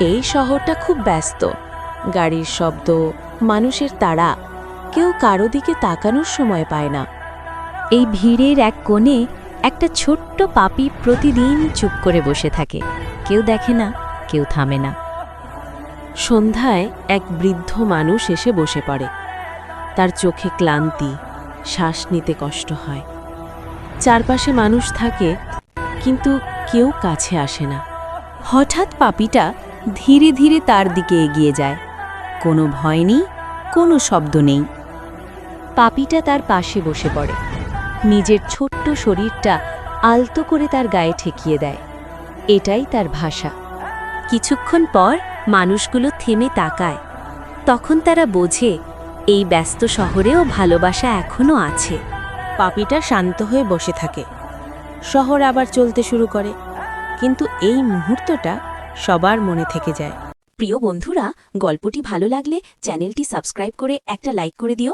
এই শহরটা খুব ব্যস্ত, গাড়ির শব্দ, মানুষের তাড়া, কেউ কারো দিকে তাকানোর সময় পায় না। এই ভিড়ের এক কোণে একটা ছোট্ট পাপি প্রতিদিন চুপ করে বসে থাকে। কেউ দেখে না, কেউ থামে না। সন্ধ্যায় এক বৃদ্ধ মানুষ এসে বসে পড়ে। তার চোখে ক্লান্তি, শ্বাস নিতে কষ্ট হয়। চারপাশে মানুষ থাকে, কিন্তু কেউ কাছে আসে না। হঠাৎ পাপিটা ধীরে ধীরে তার দিকে এগিয়ে যায়। কোনো ভয় নেই, কোনো শব্দ নেই। পাপিটা তার পাশে বসে পড়ে, নিজের ছোট্ট শরীরটা আলতো করে তার গায়ে ঠেকিয়ে দেয়। এটাই তার ভাষা। কিছুক্ষণ পর মানুষগুলো থেমে তাকায়। তখন তারা বোঝে এই ব্যস্ত শহরেও ভালোবাসা এখনো আছে। পাপিটা শান্ত হয়ে বসে থাকে। শহর আবার চলতে শুরু করে, কিন্তু এই মুহূর্তটা সবার মনে থেকে যায়। প্রিয় বন্ধুরা, গল্পটি ভালো লাগলে চ্যানেলটি সাবস্ক্রাইব করে একটা লাইক করে দিও।